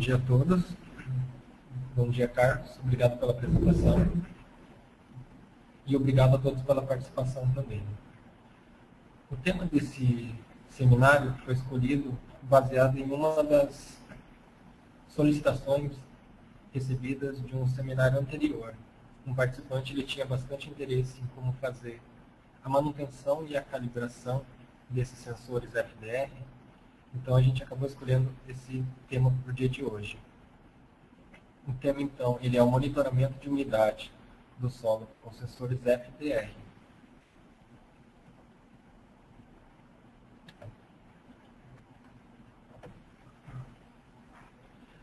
dia a todos. Bom dia, Carlos. Obrigado pela apresentação. E obrigado a todos pela participação também. O tema desse seminário foi escolhido baseado em uma das solicitações recebidas de um seminário anterior. Um participante ele tinha bastante interesse em como fazer a manutenção e a calibração desses sensores FDR. Então, a gente acabou escolhendo esse tema para o dia de hoje. O tema, então, ele é o monitoramento de umidade do solo com sensores FDR.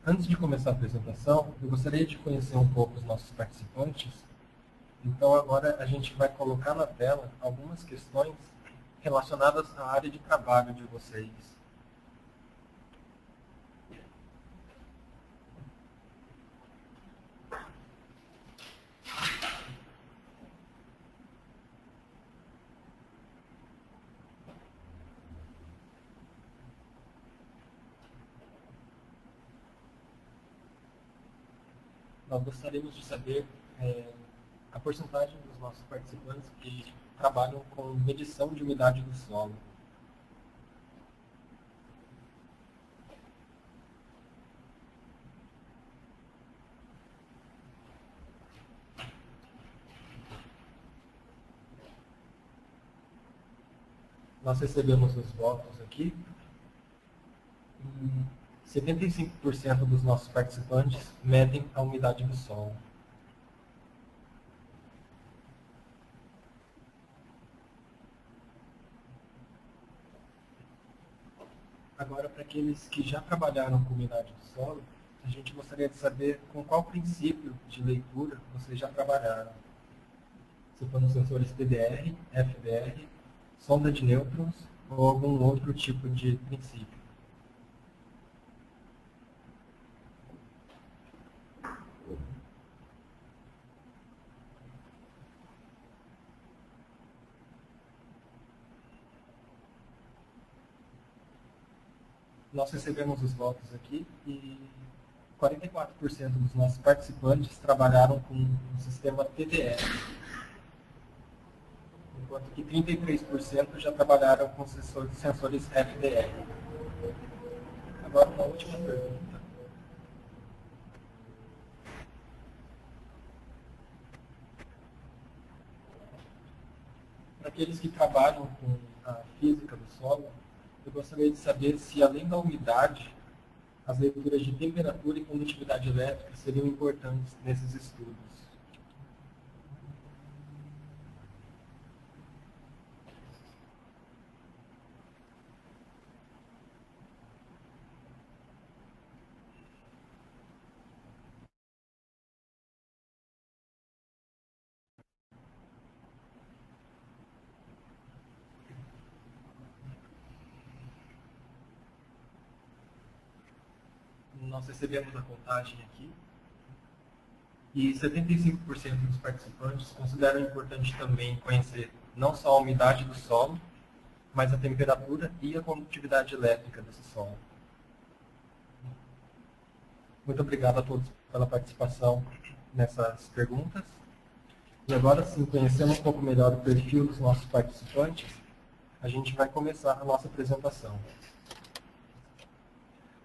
Antes de começar a apresentação, eu gostaria de conhecer um pouco os nossos participantes. Então, agora a gente vai colocar na tela algumas questões relacionadas à área de trabalho de vocês. Nós gostaríamos de saber a porcentagem dos nossos participantes que trabalham com medição de umidade do solo. Nós recebemos os votos aqui. 75% dos nossos participantes medem a umidade do solo. Agora, para aqueles que já trabalharam com umidade do solo, a gente gostaria de saber com qual princípio de leitura vocês já trabalharam. Se foram sensores PDR, FDR, sonda de nêutrons ou algum outro tipo de princípio. Nós recebemos os votos aqui e 44% dos nossos participantes trabalharam com o sistema TDR, enquanto que 33% já trabalharam com sensores FDR. Agora, uma última pergunta. Para aqueles que trabalham com a física do solo, eu gostaria de saber se, além da umidade, as leituras de temperatura e condutividade elétrica seriam importantes nesses estudos. Nós recebemos a contagem aqui e 75% dos participantes consideram importante também conhecer não só a umidade do solo, mas a temperatura e a condutividade elétrica desse solo. Muito obrigado a todos pela participação nessas perguntas. E agora sim, conhecendo um pouco melhor o perfil dos nossos participantes, a gente vai começar a nossa apresentação.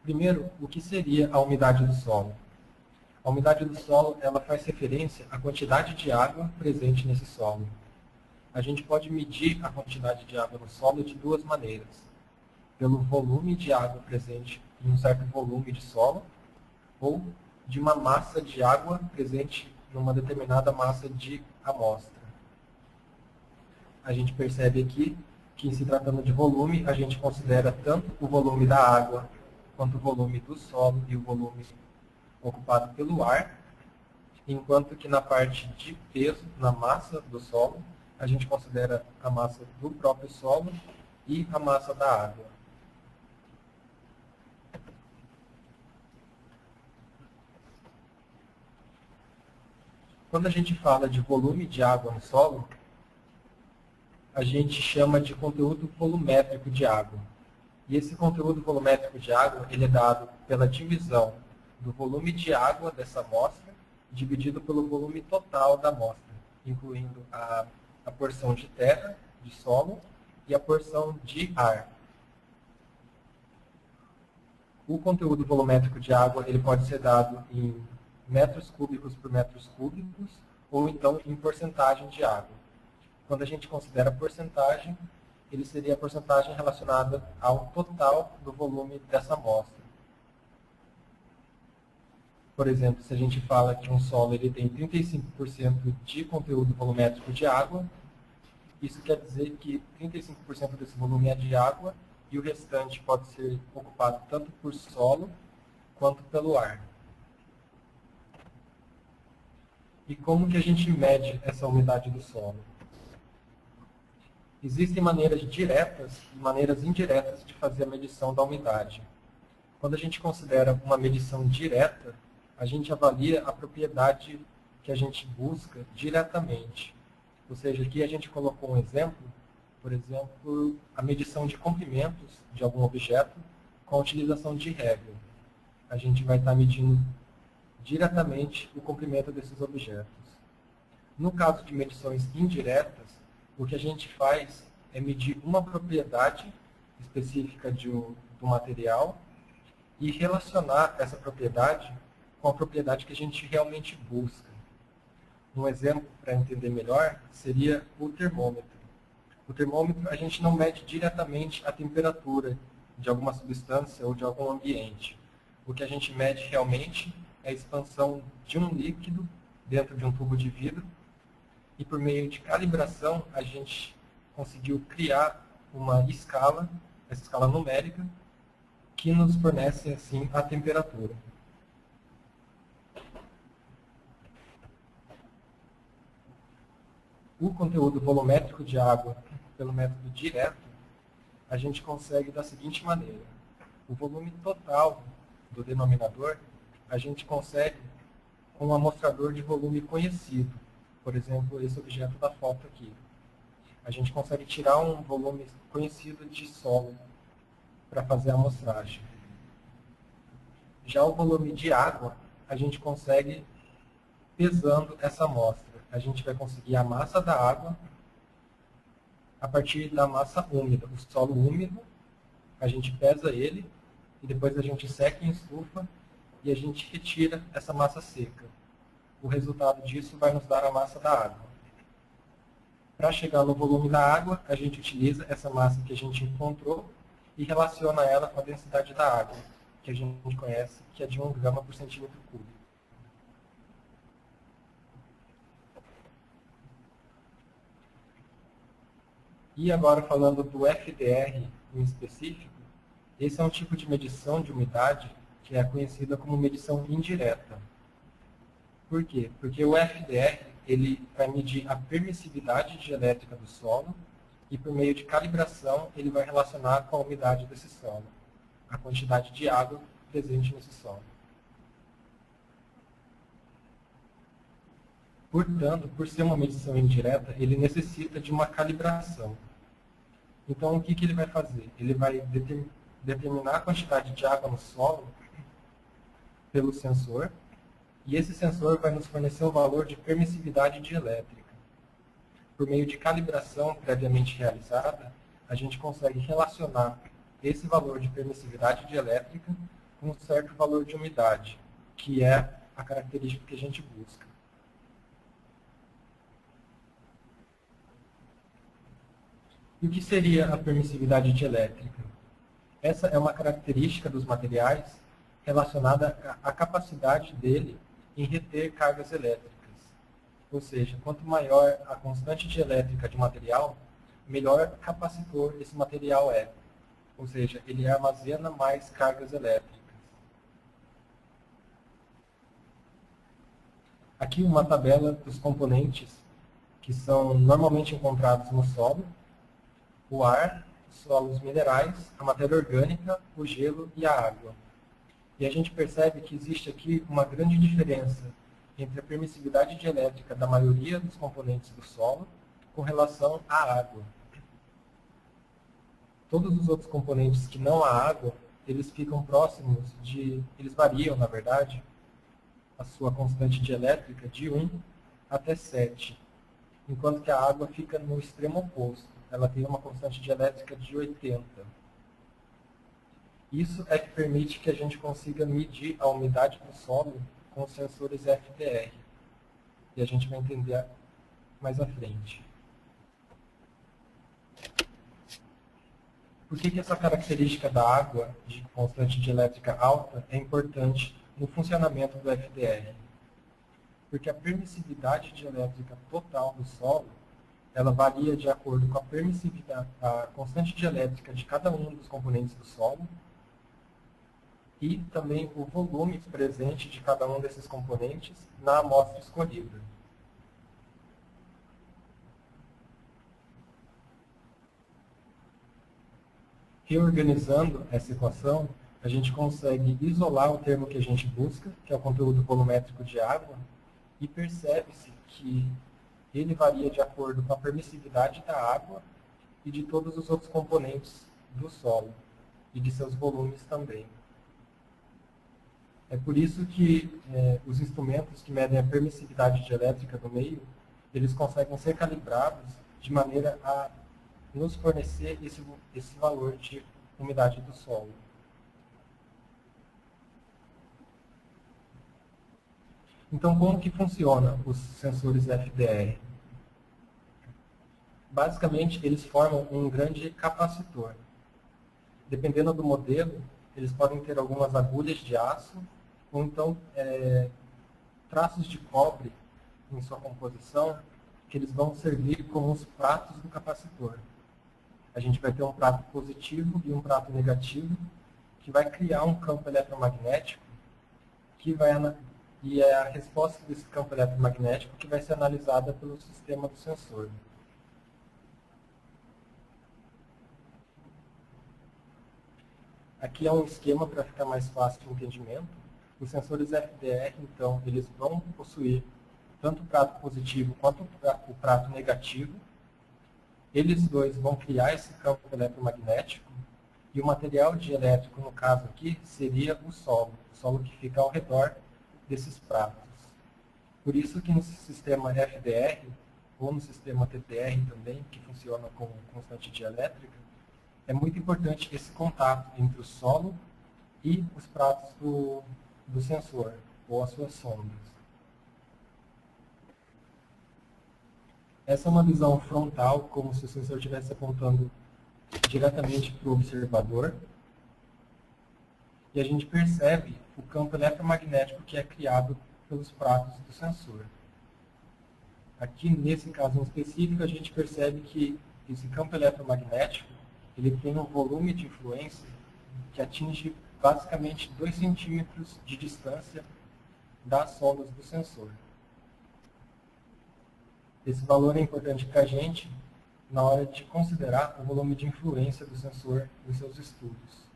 Primeiro, o que seria a umidade do solo? A umidade do solo ela faz referência à quantidade de água presente nesse solo. A gente pode medir a quantidade de água no solo de duas maneiras. Pelo volume de água presente em um certo volume de solo, ou de uma massa de água presente numa determinada massa de amostra. A gente percebe aqui que, se tratando de volume, a gente considera tanto o volume da água quanto o volume do solo e o volume ocupado pelo ar, enquanto que na parte de peso, na massa do solo, a gente considera a massa do próprio solo e a massa da água. Quando a gente fala de volume de água no solo, a gente chama de conteúdo volumétrico de água. E esse conteúdo volumétrico de água ele é dado pela divisão do volume de água dessa amostra dividido pelo volume total da amostra, incluindo a porção de terra, de solo, e a porção de ar. O conteúdo volumétrico de água ele pode ser dado em metros cúbicos por metros cúbicos, ou então em porcentagem de água. Quando a gente considera porcentagem, ele seria a porcentagem relacionada ao total do volume dessa amostra. Por exemplo, se a gente fala que um solo ele tem 35% de conteúdo volumétrico de água, isso quer dizer que 35% desse volume é de água e o restante pode ser ocupado tanto por solo quanto pelo ar. E como que a gente mede essa umidade do solo? Existem maneiras diretas e maneiras indiretas de fazer a medição da umidade. Quando a gente considera uma medição direta, a gente avalia a propriedade que a gente busca diretamente. Ou seja, aqui a gente colocou um exemplo, por exemplo, a medição de comprimentos de algum objeto com a utilização de régua. A gente vai estar medindo diretamente o comprimento desses objetos. No caso de medições indiretas, o que a gente faz é medir uma propriedade específica do material e relacionar essa propriedade com a propriedade que a gente realmente busca. Um exemplo para entender melhor seria o termômetro. O termômetro a gente não mede diretamente a temperatura de alguma substância ou de algum ambiente. O que a gente mede realmente é a expansão de um líquido dentro de um tubo de vidro e por meio de calibração a gente conseguiu criar uma escala, essa escala numérica, que nos fornece assim a temperatura. O conteúdo volumétrico de água pelo método direto, a gente consegue da seguinte maneira. O volume total do denominador, a gente consegue com um amostrador de volume conhecido. Por exemplo, esse objeto da foto aqui. A gente consegue tirar um volume conhecido de solo para fazer a amostragem. Já o volume de água, a gente consegue pesando essa amostra. A gente vai conseguir a massa da água a partir da massa úmida. O solo úmido, a gente pesa ele e depois a gente seca em estufa e a gente retira essa massa seca. O resultado disso vai nos dar a massa da água. Para chegar no volume da água, a gente utiliza essa massa que a gente encontrou e relaciona ela com a densidade da água, que a gente conhece, que é de 1 grama por centímetro cúbico. E agora falando do FDR em específico, esse é um tipo de medição de umidade que é conhecida como medição indireta. Por quê? Porque o FDR ele vai medir a permissividade dielétrica do solo e por meio de calibração ele vai relacionar com a umidade desse solo, a quantidade de água presente nesse solo. Portanto, por ser uma medição indireta, ele necessita de uma calibração. Então, o que ele vai fazer? Ele vai determinar a quantidade de água no solo pelo sensor, e esse sensor vai nos fornecer o valor de permissividade dielétrica. Por meio de calibração previamente realizada, a gente consegue relacionar esse valor de permissividade dielétrica com um certo valor de umidade, que é a característica que a gente busca. E o que seria a permissividade dielétrica? Essa é uma característica dos materiais relacionada à capacidade dele em reter cargas elétricas. Ou seja, quanto maior a constante dielétrica de um material, melhor capacitor esse material é. Ou seja, ele armazena mais cargas elétricas. Aqui uma tabela dos componentes que são normalmente encontrados no solo: o ar, os solos minerais, a matéria orgânica, o gelo e a água. E a gente percebe que existe aqui uma grande diferença entre a permissividade dielétrica da maioria dos componentes do solo com relação à água. Todos os outros componentes que não a água, eles ficam próximos eles variam, na verdade, a sua constante dielétrica de 1 até 7, enquanto que a água fica no extremo oposto. Ela tem uma constante dielétrica de 80. Isso é que permite que a gente consiga medir a umidade do solo com os sensores FDR. E a gente vai entender mais à frente. Por que essa característica da água de constante dielétrica alta é importante no funcionamento do FDR? Porque a permissividade dielétrica total do solo, ela varia de acordo com a permissividade, a constante dielétrica de cada um dos componentes do solo e também o volume presente de cada um desses componentes na amostra escolhida. Reorganizando essa equação, a gente consegue isolar o termo que a gente busca, que é o conteúdo volumétrico de água, e percebe-se que ele varia de acordo com a permissividade da água e de todos os outros componentes do solo, e de seus volumes também. É por isso que os instrumentos que medem a permissividade dielétrica do meio, eles conseguem ser calibrados de maneira a nos fornecer esse valor de umidade do solo. Então, como que funciona os sensores FDR? Basicamente, eles formam um grande capacitor. Dependendo do modelo, eles podem ter algumas agulhas de aço, ou então traços de cobre em sua composição, que eles vão servir como os pratos do capacitor. A gente vai ter um prato positivo e um prato negativo, que vai criar um campo eletromagnético, e é a resposta desse campo eletromagnético que vai ser analisada pelo sistema do sensor. Aqui é um esquema para ficar mais fácil de entendimento. Os sensores FDR, então, eles vão possuir tanto o prato positivo quanto o prato negativo. Eles dois vão criar esse campo eletromagnético e o material dielétrico, no caso aqui, seria o solo que fica ao redor desses pratos. Por isso que no sistema FDR, ou no sistema TDR também, que funciona com constante dielétrica, é muito importante esse contato entre o solo e os pratos do sensor, ou as suas sondas. Essa é uma visão frontal, como se o sensor estivesse apontando diretamente para o observador. E a gente percebe o campo eletromagnético que é criado pelos pratos do sensor. Aqui, nesse caso em específico, a gente percebe que esse campo eletromagnético ele tem um volume de influência que atinge basicamente 2 centímetros de distância das sondas do sensor. Esse valor é importante para a gente na hora de considerar o volume de influência do sensor em seus estudos.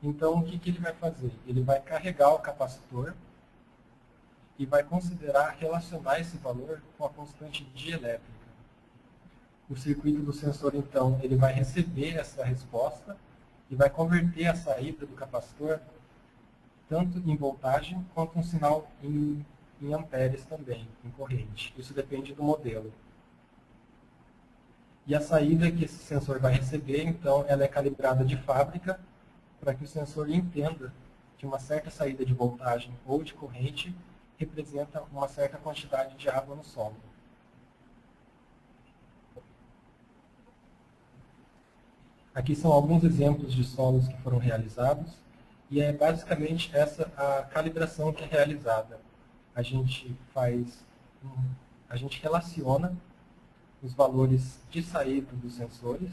Então, o que ele vai fazer? Ele vai carregar o capacitor e vai relacionar esse valor com a constante dielétrica. O circuito do sensor, então, ele vai receber essa resposta e vai converter a saída do capacitor tanto em voltagem quanto um sinal em amperes também, em corrente. Isso depende do modelo. E a saída que esse sensor vai receber, então, ela é calibrada de fábrica para que o sensor entenda que uma certa saída de voltagem ou de corrente representa uma certa quantidade de água no solo. Aqui são alguns exemplos de solos que foram realizados, e é basicamente essa a calibração que é realizada. A gente relaciona os valores de saída dos sensores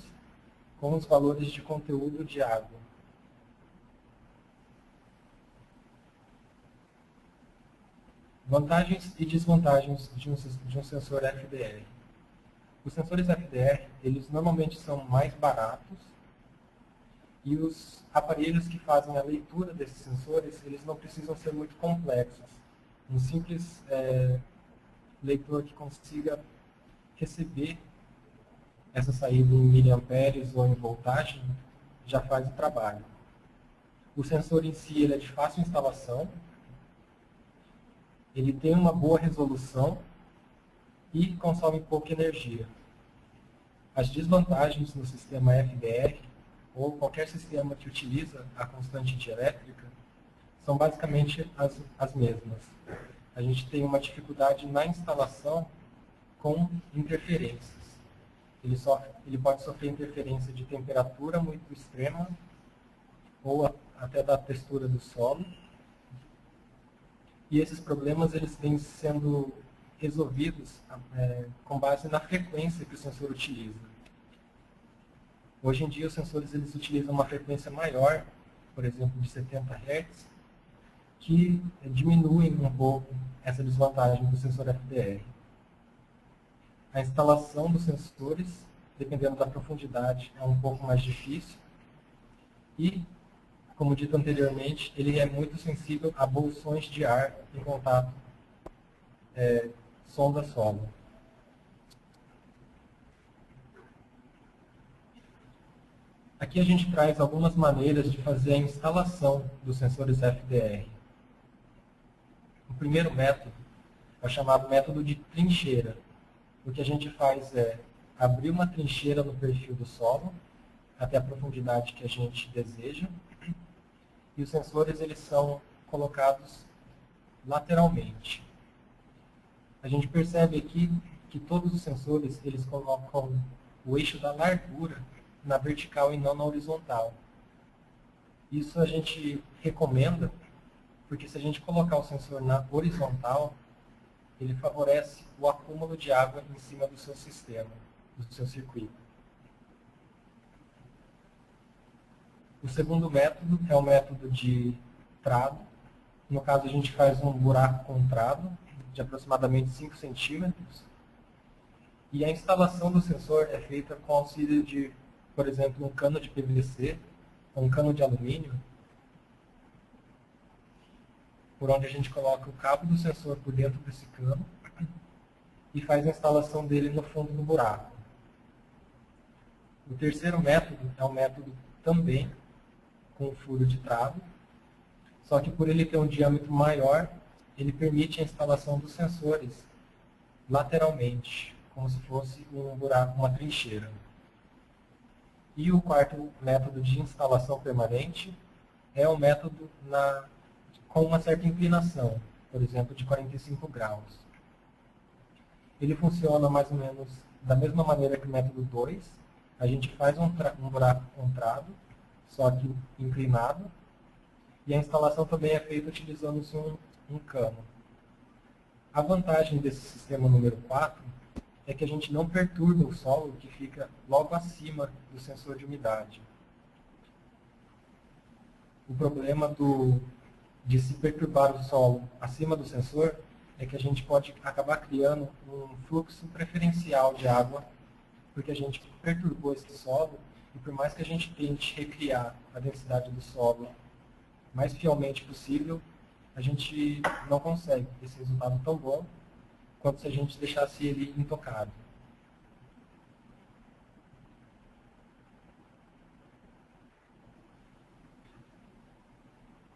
com os valores de conteúdo de água. Vantagens e desvantagens de um sensor FDR. Os sensores FDR, eles normalmente são mais baratos e os aparelhos que fazem a leitura desses sensores, eles não precisam ser muito complexos. Um simples leitor que consiga receber essa saída em miliamperes ou em voltagem já faz o trabalho. O sensor em si ele é de fácil instalação, ele tem uma boa resolução e consome pouca energia. As desvantagens no sistema FDR, ou qualquer sistema que utiliza a constante dielétrica, são basicamente as mesmas. A gente tem uma dificuldade na instalação com interferências. Ele pode sofrer interferência de temperatura muito extrema, ou até da textura do solo. E esses problemas eles vêm sendo resolvidos com base na frequência que o sensor utiliza. Hoje em dia os sensores eles utilizam uma frequência maior, por exemplo, de 70 Hz, que diminuem um pouco essa desvantagem do sensor FDR. A instalação dos sensores, dependendo da profundidade, é um pouco mais difícil e, como dito anteriormente, ele é muito sensível a bolsões de ar em contato sonda-solo. Aqui a gente traz algumas maneiras de fazer a instalação dos sensores FDR. O primeiro método é o chamado método de trincheira. O que a gente faz é abrir uma trincheira no perfil do solo, até a profundidade que a gente deseja, e os sensores eles são colocados lateralmente. A gente percebe aqui que todos os sensores eles colocam o eixo da largura na vertical e não na horizontal. Isso a gente recomenda, porque se a gente colocar o sensor na horizontal, ele favorece o acúmulo de água em cima do seu sistema, do seu circuito. O segundo método é o método de trado. No caso, a gente faz um buraco com trado de aproximadamente 5 centímetros. E a instalação do sensor é feita com auxílio de, por exemplo, um cano de PVC ou um cano de alumínio, por onde a gente coloca o cabo do sensor por dentro desse cano e faz a instalação dele no fundo do buraco. O terceiro método é um método também com furo de trado, só que por ele ter um diâmetro maior, ele permite a instalação dos sensores lateralmente, como se fosse um buraco, uma trincheira. E o quarto método de instalação permanente é o método com uma certa inclinação, por exemplo, de 45 graus. Ele funciona mais ou menos da mesma maneira que o método 2. A gente faz um buraco com trado, só que inclinado, e a instalação também é feita utilizando um cano. A vantagem desse sistema número 4 é que a gente não perturba o solo que fica logo acima do sensor de umidade. O problema de se perturbar o solo acima do sensor é que a gente pode acabar criando um fluxo preferencial de água, porque a gente perturbou esse solo, e por mais que a gente tente recriar a densidade do solo mais fielmente possível, a gente não consegue esse resultado tão bom quanto se a gente deixasse ele intocado.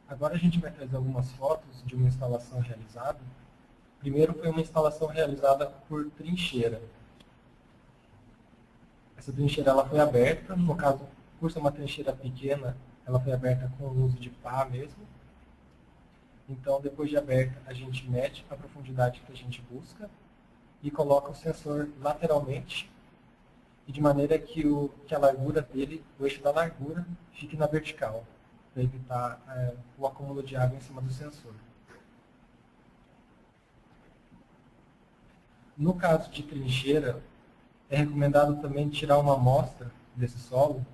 Agora a gente vai trazer algumas fotos de uma instalação realizada. Primeiro foi uma instalação realizada por trincheira. Essa trincheira ela foi aberta, no caso, por ser uma trincheira pequena, ela foi aberta com o uso de pá mesmo. Então, depois de aberta, a gente mede a profundidade que a gente busca e coloca o sensor lateralmente, e de maneira que a largura dele, o eixo da largura, fique na vertical, para evitar o acúmulo de água em cima do sensor. No caso de trincheira, é recomendado também tirar uma amostra desse solo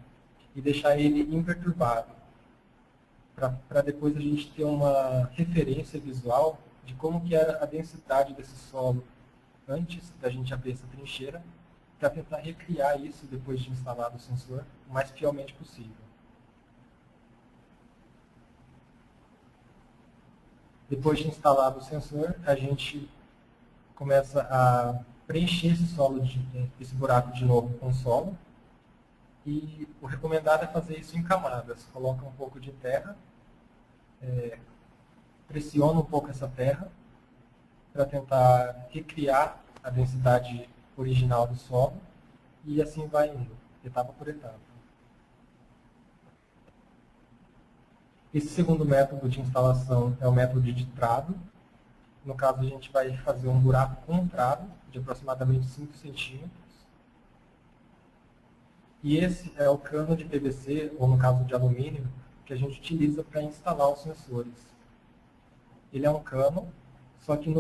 e deixar ele imperturbado, para depois a gente ter uma referência visual de como que era a densidade desse solo antes da gente abrir essa trincheira, para tentar recriar isso depois de instalado o sensor o mais fielmente possível. Depois de instalado o sensor, a gente começa a preencher esse buraco de novo com solo. E o recomendado é fazer isso em camadas. Coloca um pouco de terra, pressiona um pouco essa terra para tentar recriar a densidade original do solo e assim vai indo, etapa por etapa. Esse segundo método de instalação é o método de trado. No caso, a gente vai fazer um buraco com um trado de aproximadamente 5 centímetros. E esse é o cano de PVC, ou no caso de alumínio, que a gente utiliza para instalar os sensores. Ele é um cano, só que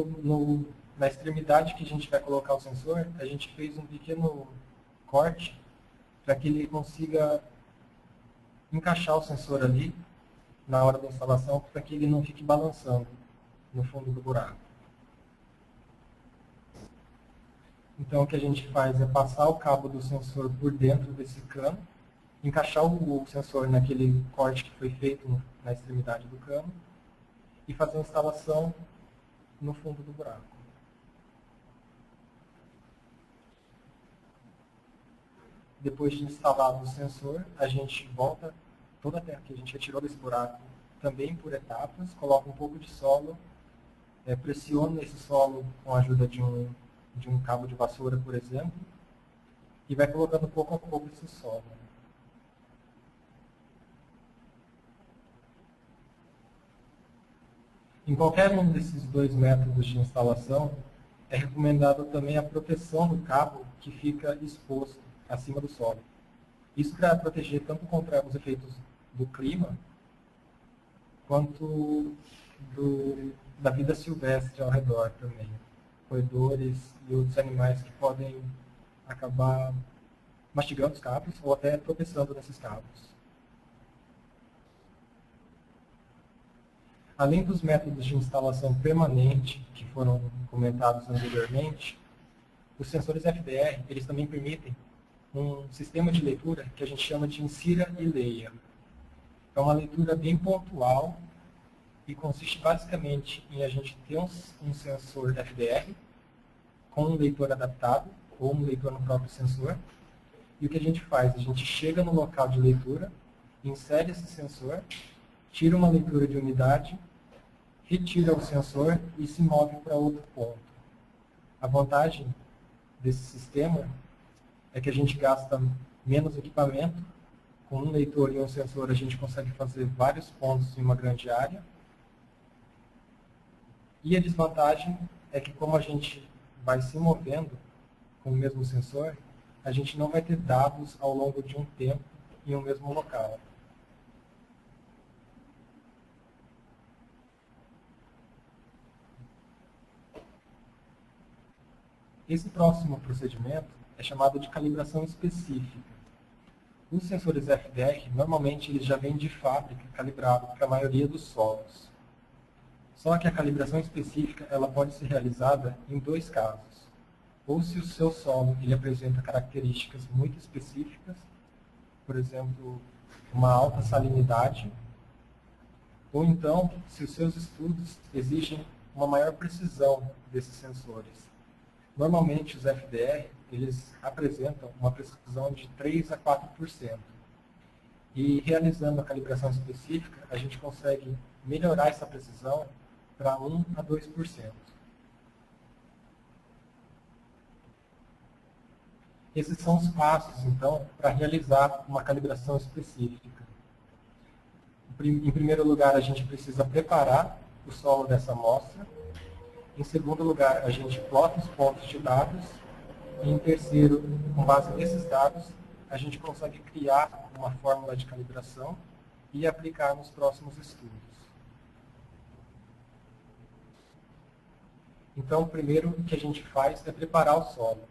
na extremidade que a gente vai colocar o sensor, a gente fez um pequeno corte para que ele consiga encaixar o sensor ali na hora da instalação, para que ele não fique balançando no fundo do buraco. Então, o que a gente faz é passar o cabo do sensor por dentro desse cano, encaixar o sensor naquele corte que foi feito na extremidade do cano e fazer a instalação no fundo do buraco. Depois de instalado o sensor, a gente volta toda a terra que a gente retirou desse buraco também por etapas, coloca um pouco de solo, pressiona esse solo com a ajuda de um cabo de vassoura, por exemplo, e vai colocando pouco a pouco esse solo. Em qualquer um desses dois métodos de instalação, é recomendado também a proteção do cabo que fica exposto acima do solo. Isso para proteger tanto contra os efeitos do clima, quanto da vida silvestre ao redor também. Roedores e outros animais que podem acabar mastigando os cabos ou até tropeçando nesses cabos. Além dos métodos de instalação permanente que foram comentados anteriormente, os sensores FDR eles também permitem um sistema de leitura que a gente chama de insira e leia. É uma leitura bem pontual e consiste basicamente em a gente ter um sensor FDR com um leitor adaptado ou um leitor no próprio sensor. E o que a gente faz? A gente chega no local de leitura, insere esse sensor, tira uma leitura de umidade, retira o sensor e se move para outro ponto. A vantagem desse sistema é que a gente gasta menos equipamento. Com um leitor e um sensor a gente consegue fazer vários pontos em uma grande área. E a desvantagem é que como a gente vai se movendo com o mesmo sensor, a gente não vai ter dados ao longo de um tempo em um mesmo local. Esse próximo procedimento é chamado de calibração específica. Os sensores FDR, normalmente, eles já vêm de fábrica calibrado para a maioria dos solos. Só que a calibração específica ela pode ser realizada em dois casos. Ou se o seu solo ele apresenta características muito específicas, por exemplo, uma alta salinidade, ou então, se os seus estudos exigem uma maior precisão desses sensores. Normalmente, os FDR eles apresentam uma precisão de 3 a 4%. E realizando a calibração específica, a gente consegue melhorar essa precisão para 1 a 2%. Esses são os passos, então, para realizar uma calibração específica. Em primeiro lugar, a gente precisa preparar o solo dessa amostra. Em segundo lugar, a gente plota os pontos de dados. E em terceiro, com base nesses dados, a gente consegue criar uma fórmula de calibração e aplicar nos próximos estudos. Então, o primeiro que a gente faz é preparar o solo.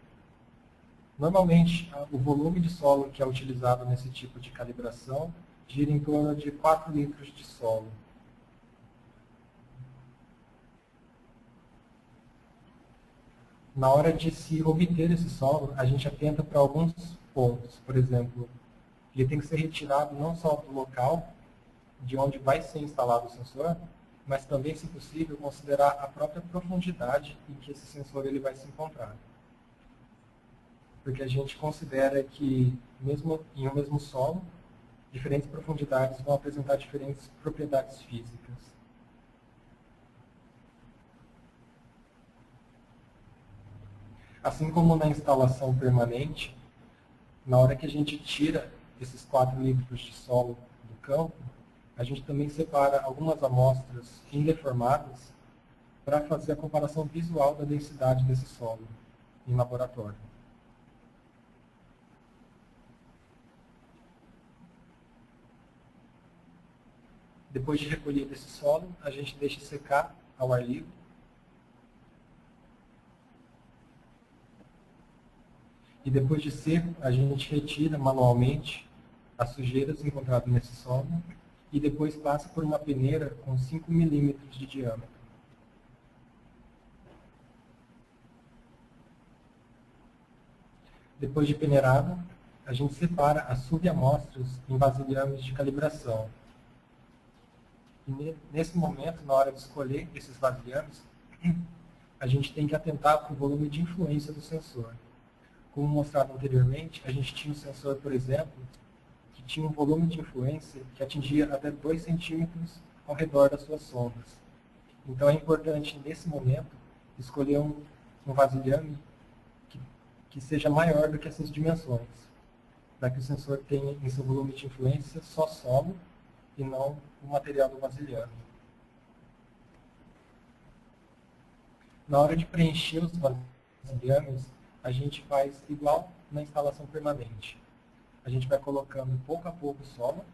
Normalmente, o volume de solo que é utilizado nesse tipo de calibração gira em torno de 4 litros de solo. Na hora de se obter esse solo, a gente atenta para alguns pontos. Por exemplo, ele tem que ser retirado não só do local de onde vai ser instalado o sensor, mas também, se possível, considerar a própria profundidade em que esse sensor ele vai se encontrar. porque a gente considera que, mesmo em um mesmo solo, diferentes profundidades vão apresentar diferentes propriedades físicas. Assim como na instalação permanente, na hora que a gente tira esses 4 litros de solo do campo, a gente também separa algumas amostras indeformadas para fazer a comparação visual da densidade desse solo em laboratório. Depois de recolhido esse solo, a gente deixa secar ao ar livre. E depois de seco, a gente retira manualmente as sujeiras encontradas nesse solo e depois passa por uma peneira com 5 milímetros de diâmetro. Depois de peneirado, a gente separa as subamostras em vasilhames de calibração. E nesse momento, na hora de escolher esses vasilhames, a gente tem que atentar para o volume de influência do sensor. Como mostrado anteriormente, a gente tinha um sensor, por exemplo, que tinha um volume de influência que atingia até 2 centímetros ao redor das suas sondas. Então é importante, nesse momento, escolher um vasilhame que seja maior do que essas dimensões, para que o sensor tenha em seu volume de influência só solo e não o material do vasilhame. Na hora de preencher os vasilhames, a gente faz igual na instalação permanente. A gente vai colocando pouco a pouco o solo,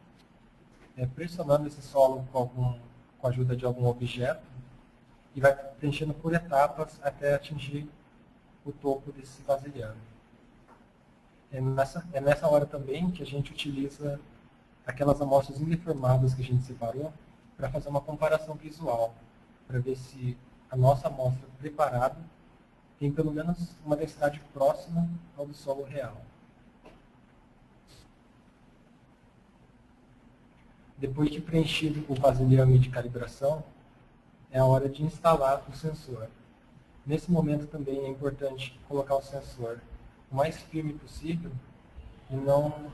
pressionando esse solo com a ajuda de algum objeto, e vai preenchendo por etapas até atingir o topo desse vasilhame. É nessa hora também que a gente utiliza aquelas amostras indeformadas que a gente separou para fazer uma comparação visual, para ver se a nossa amostra preparada tem pelo menos uma densidade próxima ao do solo real. Depois de preenchido o vasilhame de calibração, é a hora de instalar o sensor. Nesse momento também é importante colocar o sensor o mais firme possível e não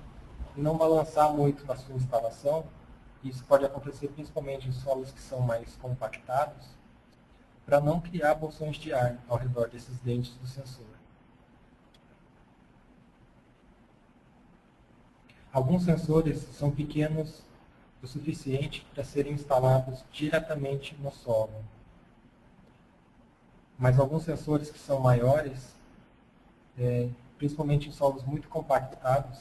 balançar muito na sua instalação. Isso pode acontecer principalmente em solos que são mais compactados, para não criar bolsões de ar ao redor desses dentes do sensor. Alguns sensores são pequenos o suficiente para serem instalados diretamente no solo. Mas alguns sensores que são maiores, principalmente em solos muito compactados,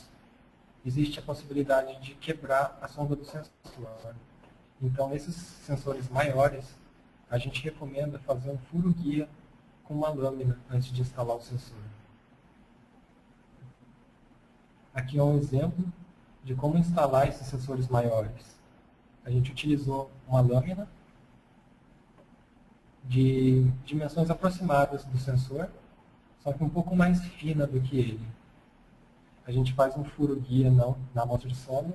existe a possibilidade de quebrar a sonda do sensor. Então, nesses sensores maiores, a gente recomenda fazer um furo-guia com uma lâmina antes de instalar o sensor. Aqui é um exemplo de como instalar esses sensores maiores. A gente utilizou uma lâmina de dimensões aproximadas do sensor, só que um pouco mais fina do que ele. A gente faz um furo-guia na amostra de solo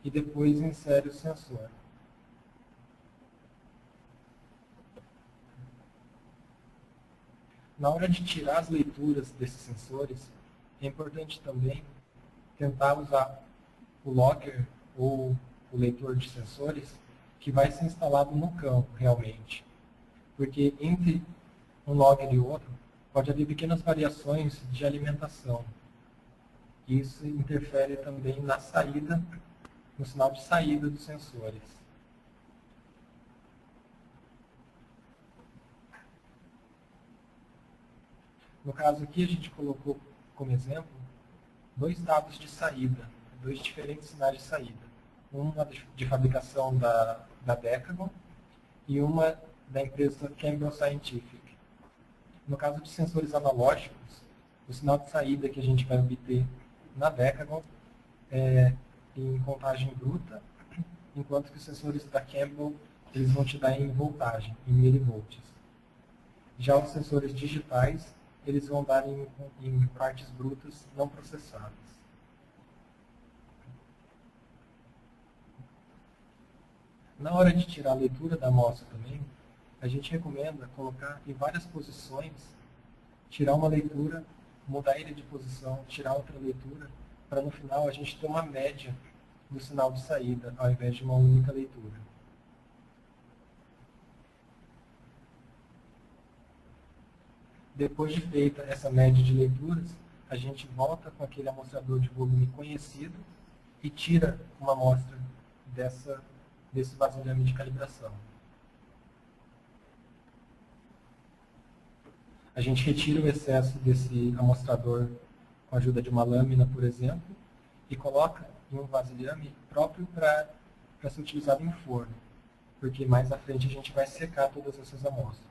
e depois insere o sensor. Na hora de tirar as leituras desses sensores, é importante também tentar usar o logger ou o leitor de sensores que vai ser instalado no campo realmente. Porque entre um logger e outro pode haver pequenas variações de alimentação. Isso interfere também na saída, no sinal de saída dos sensores. No caso aqui, a gente colocou como exemplo 2 dados de saída, 2 diferentes sinais de saída. Uma de fabricação da Decagon e uma da empresa Campbell Scientific. No caso de sensores analógicos, o sinal de saída que a gente vai obter na Decagon é em contagem bruta, enquanto que os sensores da Campbell eles vão te dar em voltagem, em milivolts. Já os sensores digitais, eles vão dar em partes brutas não processadas. Na hora de tirar a leitura da amostra também, a gente recomenda colocar em várias posições, tirar uma leitura mudar ele de posição, tirar outra leitura, para no final a gente ter uma média do sinal de saída, ao invés de uma única leitura. Depois de feita essa média de leituras, a gente volta com aquele amostrador de volume conhecido e tira uma amostra desse vasilhame de calibração. A gente retira o excesso desse amostrador com a ajuda de uma lâmina, por exemplo, e coloca em um vasilhame próprio para ser utilizado em forno, porque mais à frente a gente vai secar todas essas amostras.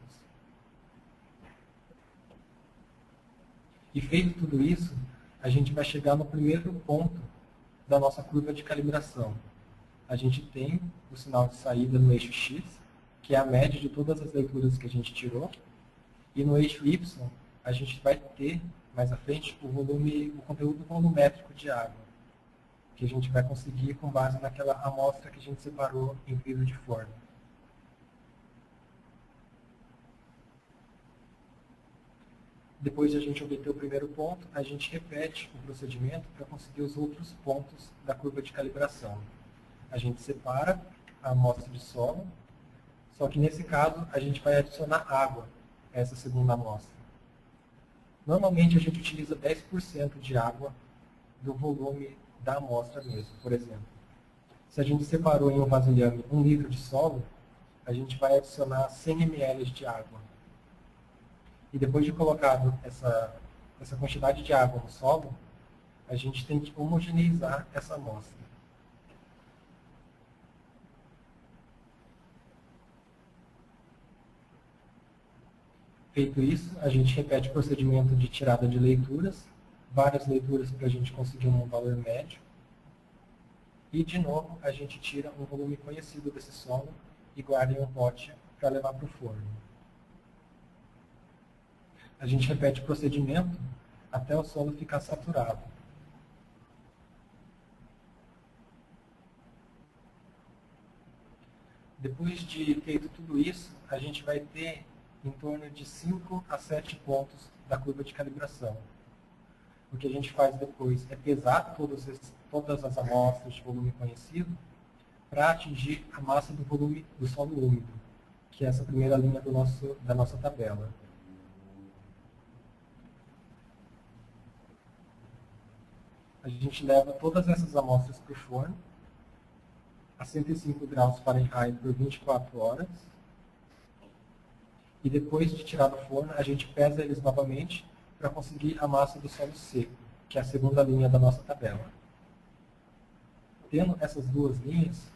E feito tudo isso, a gente vai chegar no primeiro ponto da nossa curva de calibração. A gente tem o sinal de saída no eixo X, que é a média de todas as leituras que a gente tirou, e no eixo Y, a gente vai ter, mais à frente, o conteúdo volumétrico de água, que a gente vai conseguir com base naquela amostra que a gente separou em vidro de forno. Depois de a gente obter o primeiro ponto, a gente repete o procedimento para conseguir os outros pontos da curva de calibração. A gente separa a amostra de solo, só que nesse caso a gente vai adicionar água a essa segunda amostra. Normalmente a gente utiliza 10% de água do volume da amostra mesmo, por exemplo. Se a gente separou em um vasilhame 1 litro de solo, a gente vai adicionar 100 ml de água. E depois de colocado essa quantidade de água no solo, a gente tem que homogeneizar essa amostra. Feito isso, a gente repete o procedimento de tirada de leituras, várias leituras para a gente conseguir um valor médio. E, de novo, a gente tira um volume conhecido desse solo e guarda em um pote para levar para o forno. A gente repete o procedimento até o solo ficar saturado. Depois de feito tudo isso, a gente vai ter em torno de 5 a 7 pontos da curva de calibração. O que a gente faz depois é pesar todas as amostras de volume conhecido para atingir a massa do volume do solo úmido, que é essa primeira linha da nossa tabela. A gente leva todas essas amostras para o forno, a 105 graus Fahrenheit por 24 horas. E depois de tirar do forno, a gente pesa eles novamente para conseguir a massa do solo seco, que é a segunda linha da nossa tabela. Tendo essas duas linhas,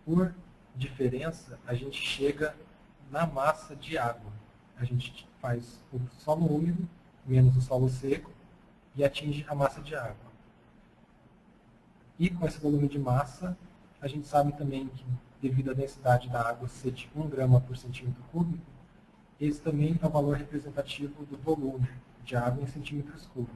por diferença, a gente chega na massa de água. A gente faz o solo úmido menos o solo seco e atinge a massa de água. E com esse volume de massa, a gente sabe também que, devido à densidade da água ser de 1 grama por centímetro cúbico, esse também é o valor representativo do volume de água em centímetros cúbicos.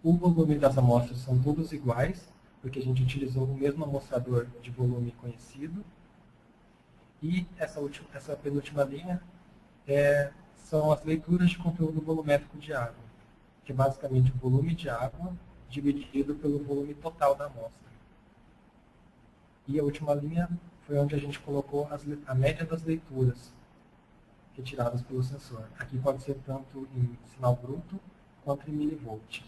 O volume das amostras são todos iguais, porque a gente utilizou o mesmo amostrador de volume conhecido. E essa penúltima linha são as leituras de conteúdo volumétrico de água, que é basicamente o volume de água dividido pelo volume total da amostra. E a última linha foi onde a gente colocou a média das leituras retiradas pelo sensor. Aqui pode ser tanto em sinal bruto quanto em milivolts.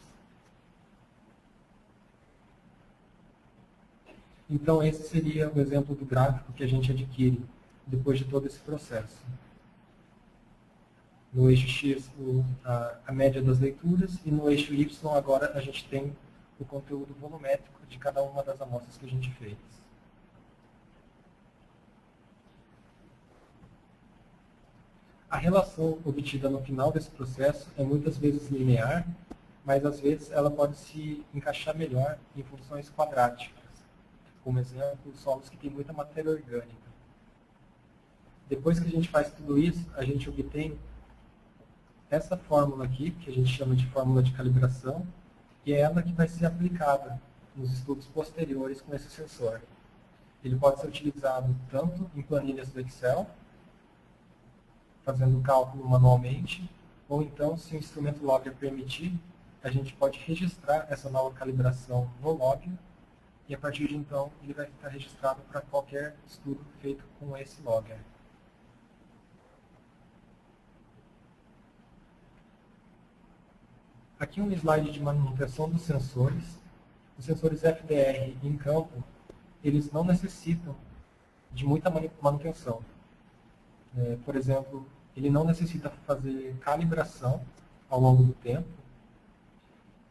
Então esse seria o exemplo do gráfico que a gente adquire depois de todo esse processo. No eixo X, a média das leituras, e no eixo Y, agora a gente tem o conteúdo volumétrico de cada uma das amostras que a gente fez. A relação obtida no final desse processo é muitas vezes linear, mas às vezes ela pode se encaixar melhor em funções quadráticas, como exemplo, solos que têm muita matéria orgânica. Depois que a gente faz tudo isso, a gente obtém essa fórmula aqui, que a gente chama de fórmula de calibração, e é ela que vai ser aplicada nos estudos posteriores com esse sensor. Ele pode ser utilizado tanto em planilhas do Excel, fazendo o cálculo manualmente, Ou então, se o instrumento logger permitir, a gente pode registrar essa nova calibração no logger, e a partir de então ele vai ficar registrado para qualquer estudo feito com esse logger. Aqui um slide de manutenção dos sensores. Os sensores FDR em campo, eles não necessitam de muita manutenção. Por exemplo, ele não necessita fazer calibração ao longo do tempo,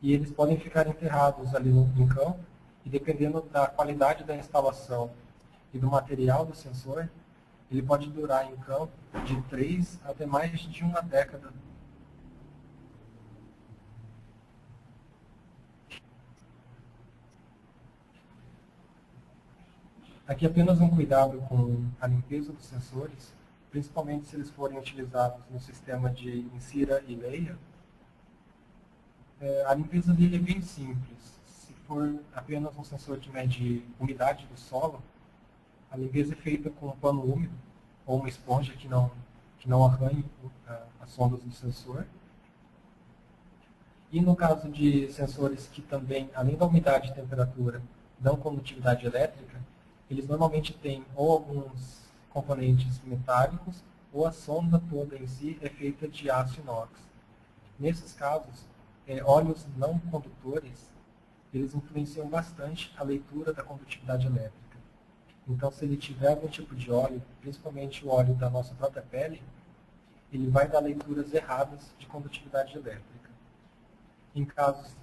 e eles podem ficar enterrados ali em campo, e dependendo da qualidade da instalação e do material do sensor, ele pode durar em campo de 3 até mais de uma década. Aqui apenas um cuidado com a limpeza dos sensores, principalmente se eles forem utilizados no sistema de insira e leia. A limpeza dele é bem simples. Se for apenas um sensor que mede umidade do solo, a limpeza é feita com um pano úmido ou uma esponja que não arranhe as sondas do sensor. E no caso de sensores que também, além da umidade e temperatura, dão condutividade elétrica, eles normalmente têm ou alguns componentes metálicos, ou a sonda toda em si é feita de aço inox. Nesses casos, óleos não condutores, eles influenciam bastante a leitura da condutividade elétrica. Então, se ele tiver algum tipo de óleo, principalmente o óleo da nossa própria pele, ele vai dar leituras erradas de condutividade elétrica. Em casos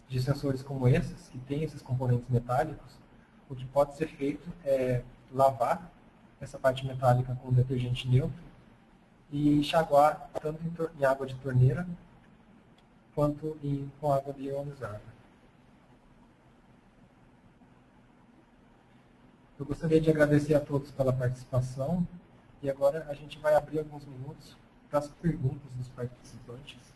de sensores como esses, que têm esses componentes metálicos, o que pode ser feito é lavar essa parte metálica com detergente neutro e enxaguar tanto em água de torneira quanto com água deionizada. Eu gostaria de agradecer a todos pela participação e agora a gente vai abrir alguns minutos para as perguntas dos participantes.